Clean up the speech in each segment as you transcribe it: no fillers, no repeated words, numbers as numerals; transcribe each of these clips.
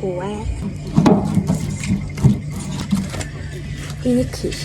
хөвөө. Энийг хийх.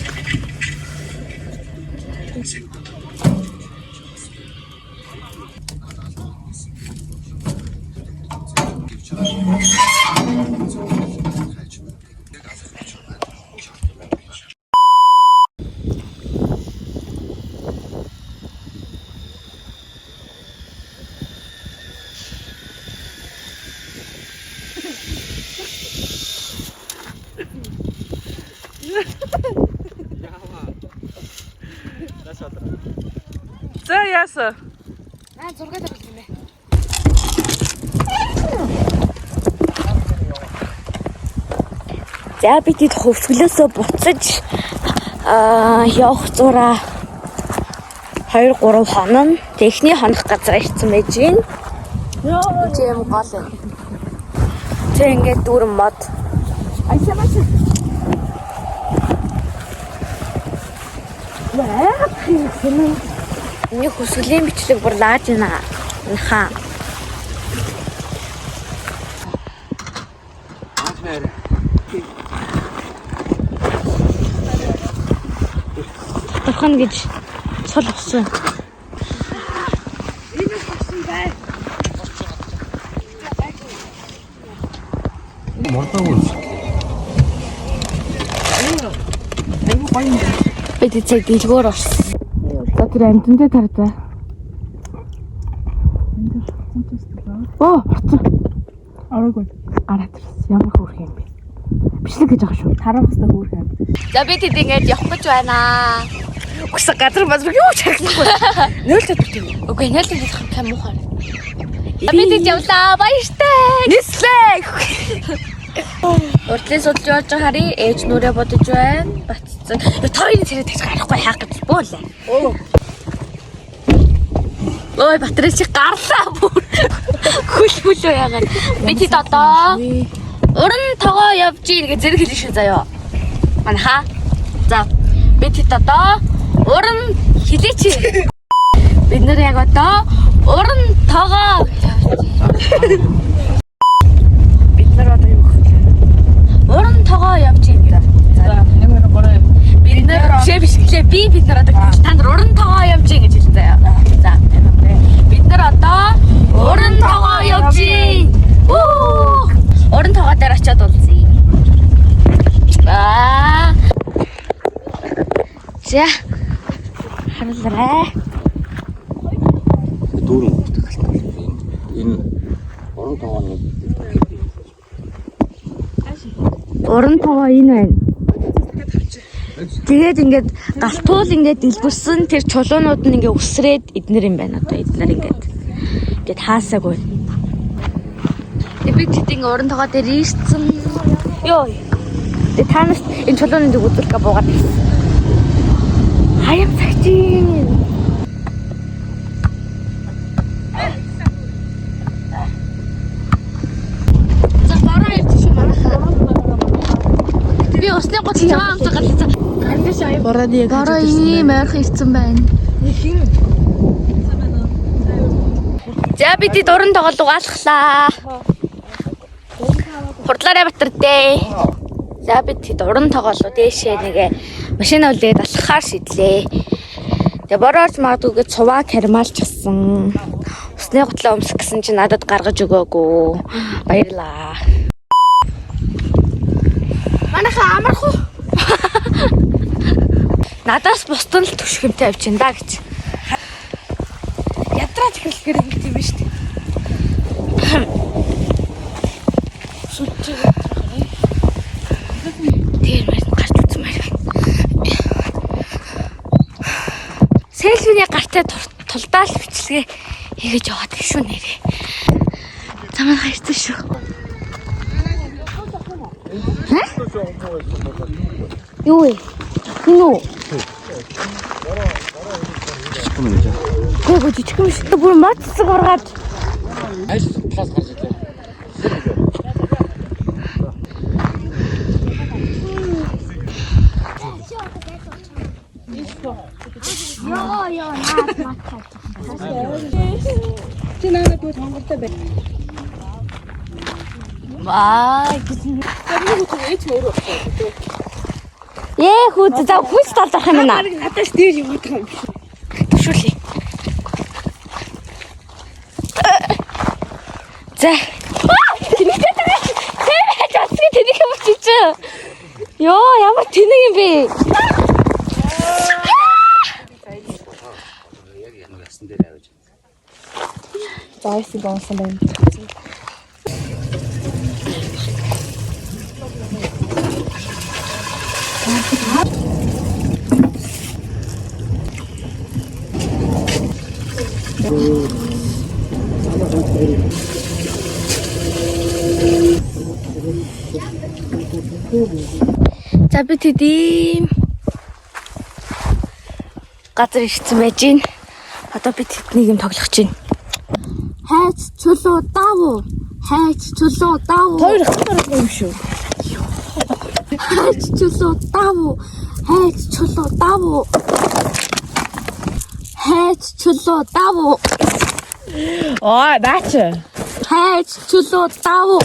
За яасан? 6 дараа юм бэ. За би тэд хөвсгөлөөсөө буцаж явах зураа 2-3 хоног техник хонох газар ирсэн байж гин. Тийм гол юм. Тэг ингээд дүүрэн мод. Айсамаас. Миний хөсгөлийн бичлэг бүр лааж байна. Хаа. Тархан гэж цол авсан. Бид цэг дэлгүүр орсон. За тэр амтантай тартай. Оо, буцаа. Араагүй. Араад ирсэн. Ямар хөөрх юм бэ? Бичлэг гэж байгаа шүү. Тарах хэвээр хөөрх юм. За бид хэд ингэж явах гэж байна. Өсө газар базар юу ч харахгүй. Нөөлтөд бит юм. Үгүй нөөлтөд бит хам муухай. Бид хэд явлаа. Баяртай. Нийслээ. Уртлын судалж явж байгаа харин ээж нүрээ бодож байна. Батцсан. Тойны царай тэгж гарахгүй хаах гэж бөөлээ. Ой, батарей чи гарлаа бүр. Хүлмүлөө яагаад. Би тэд одоо уран тогоо явж ийн гэж зэрэг хэлэн шүү заяа. Манай хаа. За. Би тэд одоо уран хэлээч. Бид нэр яг одоо уран тогоо бид нар одоо юу гэх вэ? Уран тогоо явж ийн гэдэг. За, ямар гоё. Бид нар шившлээ бид нар одоо та нар уран тогоо явж ийн гэж хэлсэн заяа. За. Бид нар одоо уран тогоо явж ийн. Уран тогоо дээр очиод уулзъя. За. Харлаа. Дүүрэн хүртэл энэ уран тогооны уран тогоо энэ байна. Тэгээд ингээд галтуул ингээд дэлбэрсэн тэр чулуунууд нь ингээд үсрээд эднэр юм байна одоо эднэр ингээд хаасаагүй. Тэгээд би тэд ингээд уран тогоо дээр ирсэн. Йоо. Тэгээд танаас энэ чулууны дэг үзүүлэх буугаад ирсэн. Хаям цагчийн. За бараа ирчих манайхаа. Би усны гоц цаа амт галцсан. Бараа ийм ойрхон ирсэн байна. За бид дуран тоглол угаалглаа. Хурдлаарай батар дээ. За бид уран тоглол дээшээ нэгэ машина үлдээд алхахаар шидлээ. Тэгээ борооч магадгүй гэж цуваа кармалч асан. Усны готлоо өмсөх гэсэн чи надад гаргаж өгөөгүй. Баярлаа. Манайхаа амархуу. Надаас бусдын л түшгэмтэй авч ин да гэж. Ядраа техникээр юм тийм биш үү? Сүтж тэр мэн гарч үзсэн байх. Селфиний гартаа тулдаал бичлэгээ хийгэж яваад гэх шүү нэрээ. Замаа хайрцсан шүү. Юу вэ? Нүү. Гоо жижиг юм шиг бүр матцэг ургаад. айс талаас гарч ирлээ. Яа, наад матцаг. Чи надад бүх сонголттой бай. Хүү за хүч талах юм байна. Надаас дээр юм уу юм. Төвшүүлээ. За. Тэнийхээ тэнийх юм чи. Йоо, ямар тэнэг юм бэ? Яг ямар ясан дээр авиж. Зайс гонсон байна. За бид хэдийн газар ирсэн байж гин. Одоо бид хэднийг юм тоглох чинь. Хайц чулуу давуу. Хайц чулуу давуу. Хоёр хатар юм шүү. Хайц чулуу давуу. Хайц чулуу давуу. Хайц чулуу давуу. Аа, наач. Хайц чулуу давуу.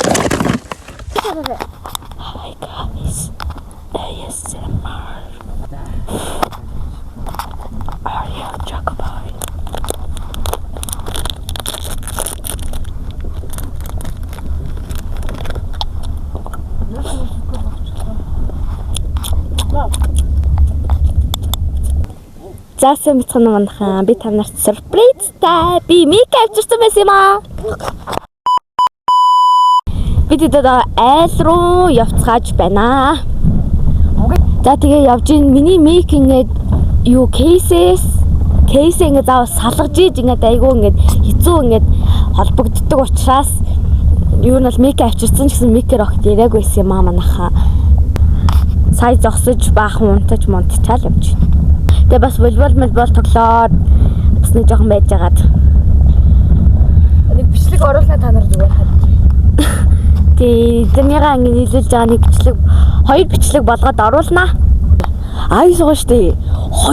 Заасан бицхан манхан би та нарт сюрпризтай би мик авчирсан байсан юм аа. Бид одоо айл руу явцгааж байна. За тэгээ явж ийн миний мик ингээд юу кейс ингээд заавал салгаж ийж ингээд айгүй ингээд хэцүү ингээд холбогддог учраас юу нь бол мик авчирсан гэсэн микээр огт яриаг байсан юм аа манайхаа. Сая зогсож баах унтаж мунтчаал явж байна. Тэгээ бас волейбол тоглоод бас нэг жоохон байж байгаад. Нэг бичлэг оруулна та нар зүгээр хад. Тэгээ эзэмийгаа ингэ нийлүүлж байгаа нэг бичлэг, хоёр бичлэг болгоод оруулнаа. Айс гоо штэ.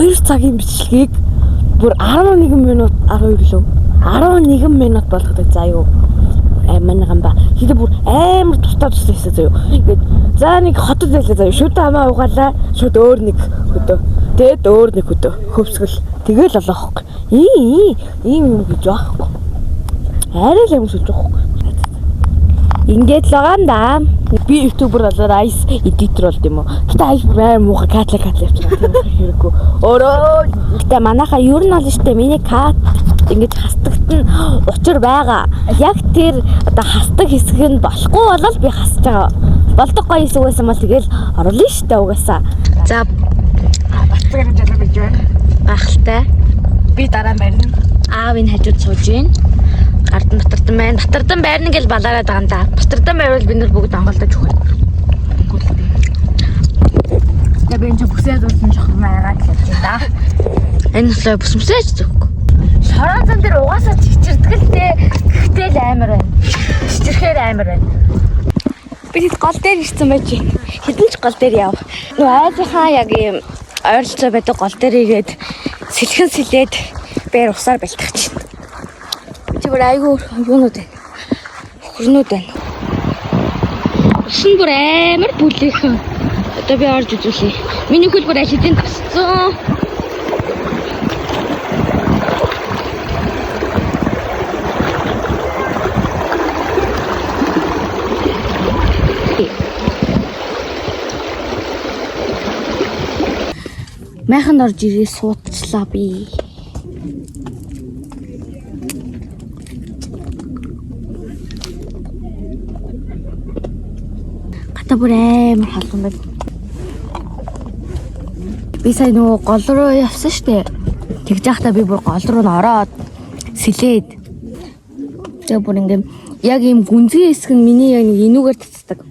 2 цагийн бичлэгийг бүр 11 минут 12 лөө. 11 минут болгодог заа юу. Амнаган ба. Хэдэ бүр амар тусдаа байсан заа юу. Ингээд за нэг хотод байлаа заа юу. Шүд хамаа угаалаа. Шүд өөр нэг хөдөө. Тэгэд өөр нэг хөдөө. Хөвсгөл. Тэгэл олоох. Ийм юм гэж аахгүй. Арай л юм сүлж аахгүй. Ингээд л байгаа юм да. Би ютубер болоод айс эдитер болд юм уу. Гэтэ айс амар муухай катла явж байгаа тийм хэрэггүй. Өөрөө гэтэ манайхаа юу нь бол штэ миний кат ингэж хастагт нь учир байгаа. Яг тэр одоо хастаг хэсэг нь болохгүй болол би хасж байгаа. Болдог гоё хэсэг байсан бол тэгэл оруулна штэ угаасаа. За Бацгаар жалаа биж байна. бахалтай. Би дараа барина. Аавын хажууд сууж байна. Ардан батардан байна. Батардан байрна гэж балаараад байгаа юм да. Батардан байвал бид нар бүгд анголдож өгөх. Я би энэ бүсээ дурсан жоохон маягаад л явж байна. Энэ өсөө бүс мүсэж зөөхгүй. Шорон зам дээр угаасаа чичирдэг л дээ. Гэхдээ л амар байна. Чичирхээр амар байна. Би хэд гол дээр ирсэн байж байна. Хэдэн ч гол дээр яв. Нөө айжхаа яг юм ойролцоо байдаг гол дээр ирээд сэлхэн сэлээд бээр усаар бэлтгэж чинь. Чигээр айгүй юунууд байна. Хөрнүүд байна. Шин бүр амар бүлээхэн. Одоо би орж үзүүлье. Миний хөл бүр аль хэдийн тасцсан. Майхан орж ирээ суудчлаа би. Гата бүр амар халуун байна. Би сая нөгөө гол руу явсан штэ. Тэгж яхта би бүр гол руу н ороод сэлээд. Тэгээ бүр ингээм яг ийм гүнзгий хэсэг нь миний яг энүүгээр татдаг.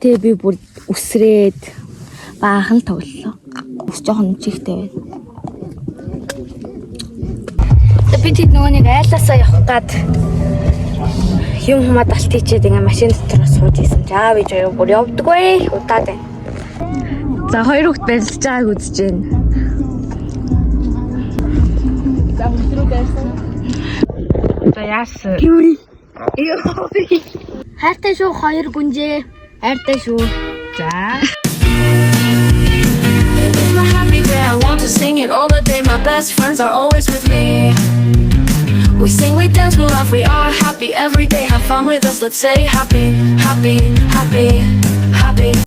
Тэгээ би бүр үсрээд баахан тоглолоо. Ус жоохон чихтэй байна. Би тэд нөгөө нэг айлаасаа явах гад юм хамаад алт хийчихэд ингээ машин дотор сууж исэн. За би жоо бүр явдаггүй. Удаад байна. За хоёр хүүхд барилж байгааг үзэж байна. За хүндрүү дайсан. За яасан? Юу? Хайртай шүү хоёр гүнжээ. Хайртай шүү. За. I'm a happy day, I want to sing it all the day. My best friends are always with me. We sing, we dance, we laugh, we are happy every day. Have fun with us, let's say happy, happy, happy, happy.